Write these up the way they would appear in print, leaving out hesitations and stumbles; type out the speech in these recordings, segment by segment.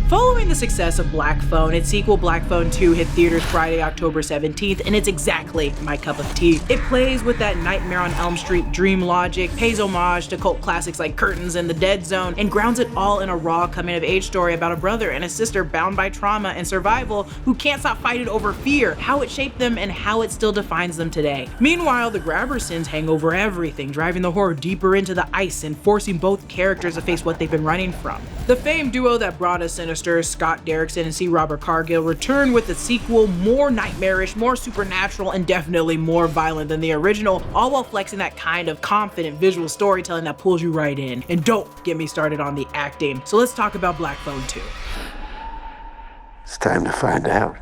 Following the success of Black Phone, its sequel Black Phone 2 hit theaters Friday, October 17th, and it's exactly my cup of tea. It plays with that Nightmare on Elm Street dream logic, pays homage to cult classics like Curtains and The Dead Zone, and grounds it all in a raw coming-of-age story about a brother and a sister bound by trauma and survival who can't stop fighting over fear, how it shaped them, and how it still defines them today. Meanwhile, the grabber sins hang over everything, driving the horror deeper into the ice and forcing both characters to face what they've been running from. The famed duo that brought us Sinister, Scott Derrickson and C. Robert Cargill, return with the sequel more nightmarish, more supernatural, and definitely more violent than the original, all while flexing that kind of confident visual storytelling that pulls you right in. And don't get me started on the acting. So let's talk about Black Phone 2. It's time to find out.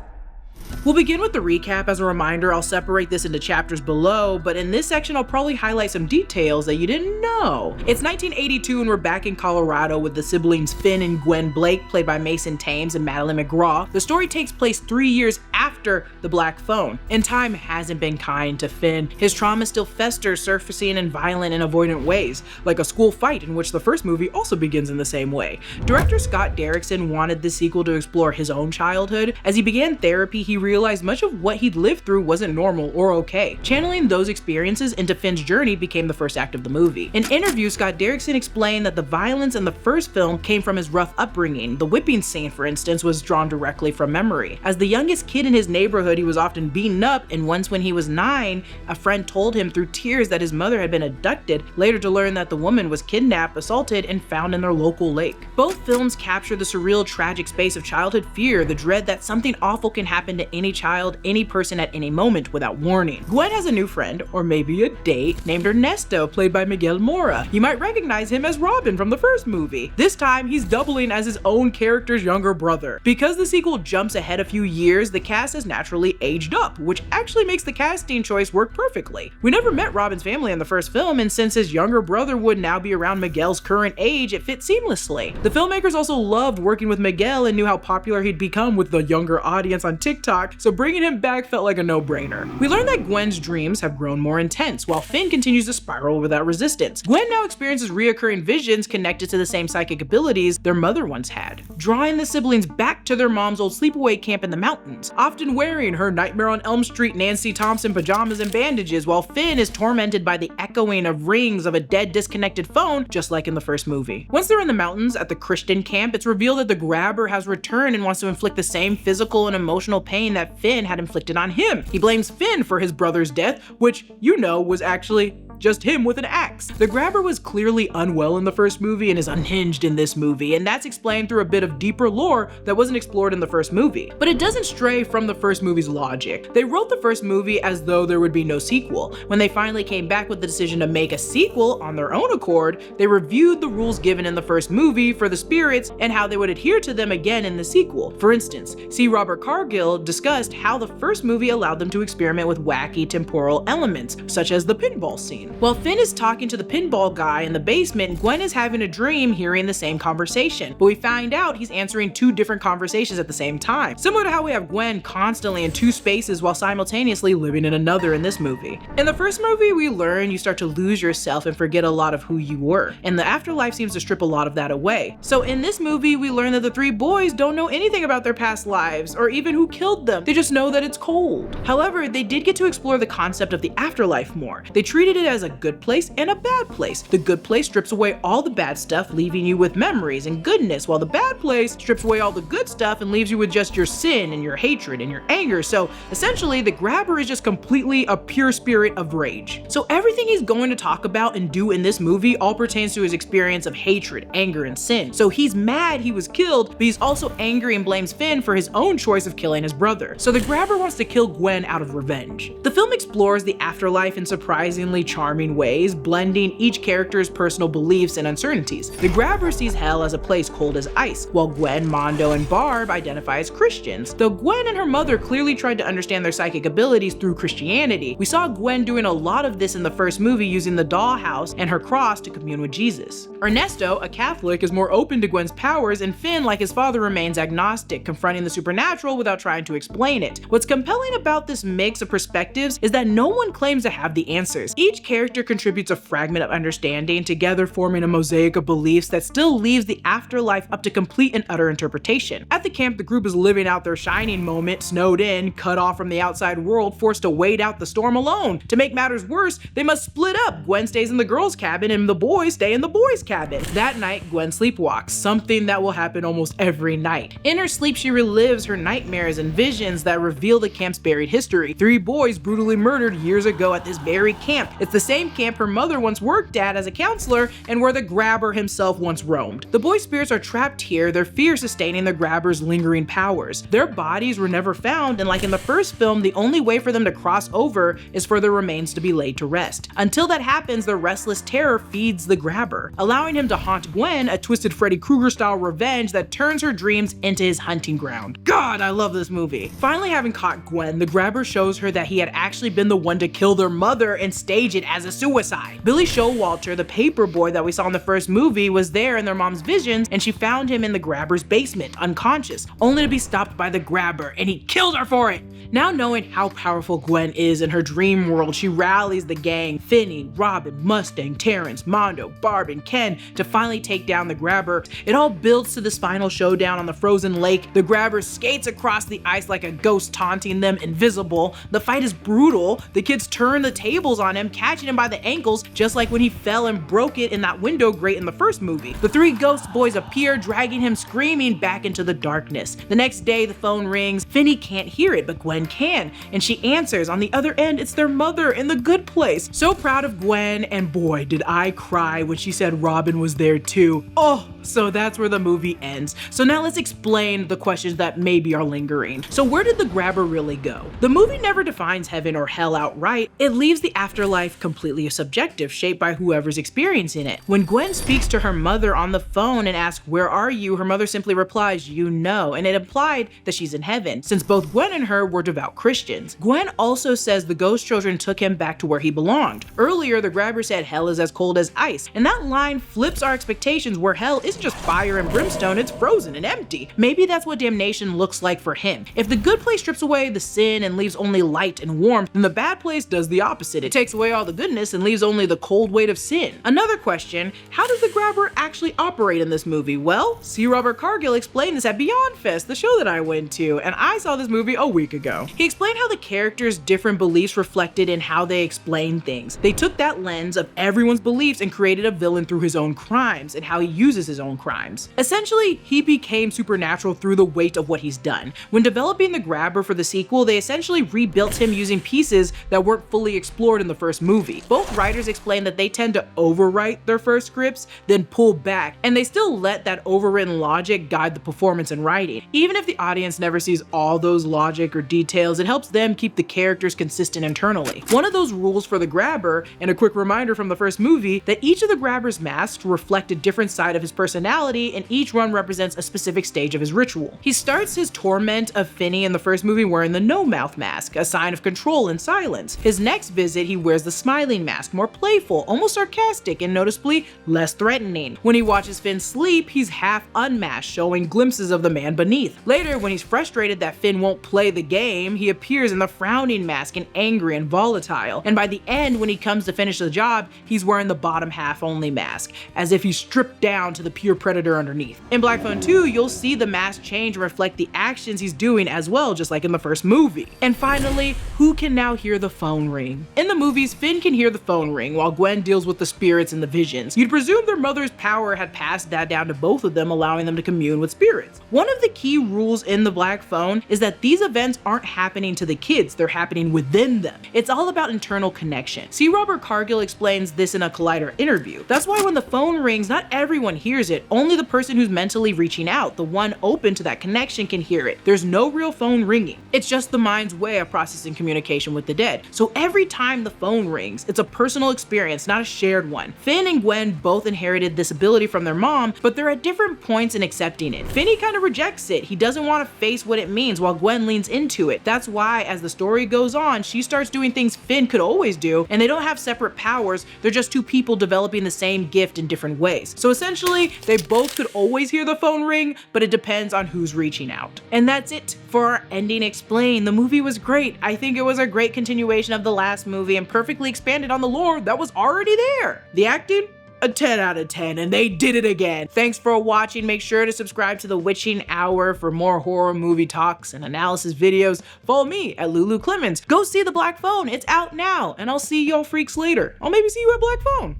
We'll begin with the recap. As a reminder, I'll separate this into chapters below, but in this section I'll probably highlight some details that you didn't know. It's 1982 and we're back in Colorado with the siblings Finn and Gwen Blake, played by Mason Thames and Madeline McGraw. The story takes place 3 years after the Black Phone, and time hasn't been kind to Finn. His trauma still festers, surfacing in violent and avoidant ways, like a school fight in which the first movie also begins in the same way. Director Scott Derrickson wanted this sequel to explore his own childhood. As he began therapy, he realized much of what he'd lived through wasn't normal or okay. Channeling those experiences into Finn's journey became the first act of the movie. In interviews, Scott Derrickson explained that the violence in the first film came from his rough upbringing. The whipping scene, for instance, was drawn directly from memory. As the youngest kid in his neighborhood, he was often beaten up, and once when he was 9, a friend told him through tears that his mother had been abducted, later to learn that the woman was kidnapped, assaulted, and found in their local lake. Both films capture the surreal, tragic space of childhood fear, the dread that something awful can happen to any child, any person at any moment without warning. Gwen has a new friend, or maybe a date, named Ernesto, played by Miguel Mora. You might recognize him as Robin from the first movie. This time, he's doubling as his own character's younger brother. Because the sequel jumps ahead a few years, the cast has naturally aged up, which actually makes the casting choice work perfectly. We never met Robin's family in the first film, and since his younger brother would now be around Miguel's current age, it fit seamlessly. The filmmakers also loved working with Miguel and knew how popular he'd become with the younger audience on TikTok, so bringing him back felt like a no-brainer. We learned that Gwen's dreams have grown more intense, while Finn continues to spiral without resistance. Gwen now experiences reoccurring visions connected to the same psychic abilities their mother once had, drawing the siblings back to their mom's old sleepaway camp in the mountains, often wearing her Nightmare on Elm Street Nancy Thompson pajamas and bandages, while Finn is tormented by the echoing of rings of a dead, disconnected phone, just like in the first movie. Once they're in the mountains at the Christian camp, it's revealed that the grabber has returned and wants to inflict the same physical and emotional pain that Finn had inflicted on him. He blames Finn for his brother's death, which you know was actually just him with an axe. The grabber was clearly unwell in the first movie and is unhinged in this movie, and that's explained through a bit of deeper lore that wasn't explored in the first movie. But it doesn't stray from the first movie's logic. They wrote the first movie as though there would be no sequel. When they finally came back with the decision to make a sequel on their own accord, they reviewed the rules given in the first movie for the spirits and how they would adhere to them again in the sequel. For instance, C. Robert Cargill discussed how the first movie allowed them to experiment with wacky temporal elements, such as the pinball scene. While Finn is talking to the pinball guy in the basement, Gwen is having a dream hearing the same conversation, but we find out he's answering 2 different conversations at the same time, similar to how we have Gwen constantly in 2 spaces while simultaneously living in another in this movie. In the first movie, we learn you start to lose yourself and forget a lot of who you were, and the afterlife seems to strip a lot of that away. So in this movie, we learn that the 3 boys don't know anything about their past lives, or even who killed them. They just know that it's cold. However, they did get to explore the concept of the afterlife more. They treated it as a good place and a bad place. The good place strips away all the bad stuff, leaving you with memories and goodness, while the bad place strips away all the good stuff and leaves you with just your sin and your hatred and your anger. So essentially, the grabber is just completely a pure spirit of rage. So everything he's going to talk about and do in this movie all pertains to his experience of hatred, anger, and sin. So he's mad he was killed, but he's also angry and blames Finn for his own choice of killing his brother. So the grabber wants to kill Gwen out of revenge. The film explores the afterlife in surprisingly charming ways, blending each character's personal beliefs and uncertainties. The grabber sees hell as a place cold as ice, while Gwen, Mondo, and Barb identify as Christians. Though Gwen and her mother clearly tried to understand their psychic abilities through Christianity, we saw Gwen doing a lot of this in the first movie, using the dollhouse and her cross to commune with Jesus. Ernesto, a Catholic, is more open to Gwen's powers, and Finn, like his father, remains agnostic, confronting the supernatural without trying to explain it. What's compelling about this mix of perspectives is that no one claims to have the answers. Each character character contributes a fragment of understanding, together forming a mosaic of beliefs that still leaves the afterlife up to complete and utter interpretation. At the camp, the group is living out their shining moment, snowed in, cut off from the outside world, forced to wait out the storm alone. To make matters worse, they must split up. Gwen stays in the girls' cabin and the boys stay in the boys' cabin. That night, Gwen sleepwalks, something that will happen almost every night. In her sleep, she relives her nightmares and visions that reveal the camp's buried history. 3 boys brutally murdered years ago at this very camp. It's the same camp her mother once worked at as a counselor and where the grabber himself once roamed. The boys' spirits are trapped here, their fear sustaining the grabber's lingering powers. Their bodies were never found, and like in the first film, the only way for them to cross over is for their remains to be laid to rest. Until that happens, their restless terror feeds the grabber, allowing him to haunt Gwen, a twisted Freddy Krueger-style revenge that turns her dreams into his hunting ground. God, I love this movie. Finally having caught Gwen, the grabber shows her that he had actually been the one to kill their mother and stage it as a suicide. Billy Showalter, the paper boy that we saw in the first movie, was there in their mom's visions, and she found him in the grabber's basement, unconscious, only to be stopped by the grabber, and he killed her for it. Now knowing how powerful Gwen is in her dream world, she rallies the gang, Finney, Robin, Mustang, Terrence, Mondo, Barb, and Ken, to finally take down the grabber. It all builds to this final showdown on the frozen lake. The grabber skates across the ice like a ghost, taunting them, invisible. The fight is brutal. The kids turn the tables on him, catching him by the ankles, just like when he fell and broke it in that window grate in the first movie. The 3 ghost boys appear, dragging him screaming back into the darkness. The next day, the phone rings. Finney can't hear it, but Gwen can, and she answers. On the other end, it's their mother in the good place. So proud of Gwen, and boy, did I cry when she said Robin was there too. Oh, so that's where the movie ends. So now let's explain the questions that maybe are lingering. So where did the grabber really go? The movie never defines heaven or hell outright. It leaves the afterlife completely subjective, shaped by whoever's experiencing it. When Gwen speaks to her mother on the phone and asks, "Where are you?" her mother simply replies, "You know," and it implied that she's in heaven, since both Gwen and her were devout Christians. Gwen also says the ghost children took him back to where he belonged. Earlier, the grabber said hell is as cold as ice, and that line flips our expectations, where hell isn't just fire and brimstone, it's frozen and empty. Maybe that's what damnation looks like for him. If the good place strips away the sin and leaves only light and warmth, then the bad place does the opposite. It takes away all the goodness and leaves only the cold weight of sin. Another question, how does the grabber actually operate in this movie? Well, C. Robert Cargill explained this at Beyond Fest, the show that I went to, and I saw this movie a week ago. He explained how the characters' different beliefs reflected in how they explain things. They took that lens of everyone's beliefs and created a villain through his own crimes and how he uses his own crimes. Essentially, he became supernatural through the weight of what he's done. When developing the grabber for the sequel, they essentially rebuilt him using pieces that weren't fully explored in the first movie. Both writers explained that they tend to overwrite their first scripts, then pull back, and they still let that overwritten logic guide the performance and writing. Even if the audience never sees all those logic or details, it helps them keep the characters consistent internally. One of those rules for the grabber, and a quick reminder from the first movie, that each of the grabber's masks reflect a different side of his personality, and each one represents a specific stage of his ritual. He starts his torment of Finney in the first movie wearing the no-mouth mask, a sign of control and silence. His next visit, he wears the smiling mask, more playful, almost sarcastic, and noticeably less threatening. When he watches Finn sleep, he's half unmasked, showing glimpses of the man beneath. Later, when he's frustrated that Finn won't play the game, he appears in the frowning mask and angry and volatile. And by the end, when he comes to finish the job, he's wearing the bottom half only mask, as if he's stripped down to the pure predator underneath. In Black Phone 2, you'll see the mask change and reflect the actions he's doing as well, just like in the first movie. And finally, who can now hear the phone ring? In the movies, Finn can hear the phone ring while Gwen deals with the spirits and the visions. You'd presume their mother's power had passed that down to both of them, allowing them to commune with spirits. One of the key rules in the Black Phone is that these events aren't happening to the kids, they're happening within them. It's all about internal connection. C. Robert Cargill explains this in a Collider interview. That's why when the phone rings, not everyone hears it, only the person who's mentally reaching out, the one open to that connection, can hear it. There's no real phone ringing. It's just the mind's way of processing communication with the dead. So every time the phone rings, it's a personal experience, not a shared one. Finn and Gwen both inherited this ability from their mom, but they're at different points in accepting it. Finney kind of rejects it. He doesn't want to face what it means, while Gwen leans into it. That's why, as the story goes on, she starts doing things Finn could always do, and they don't have separate powers, they're just two people developing the same gift in different ways. So essentially, they both could always hear the phone ring, but it depends on who's reaching out. And that's it for our ending explain. The movie was great. I think it was a great continuation of the last movie and perfectly explained expanded on the lore that was already there. The acting? A 10 out of 10, and they did it again. Thanks for watching. Make sure to subscribe to The Witching Hour for more horror movie talks and analysis videos. Follow me at Lulu Clemons. Go see The Black Phone. It's out now, and I'll see y'all freaks later. I'll maybe see you at Black Phone.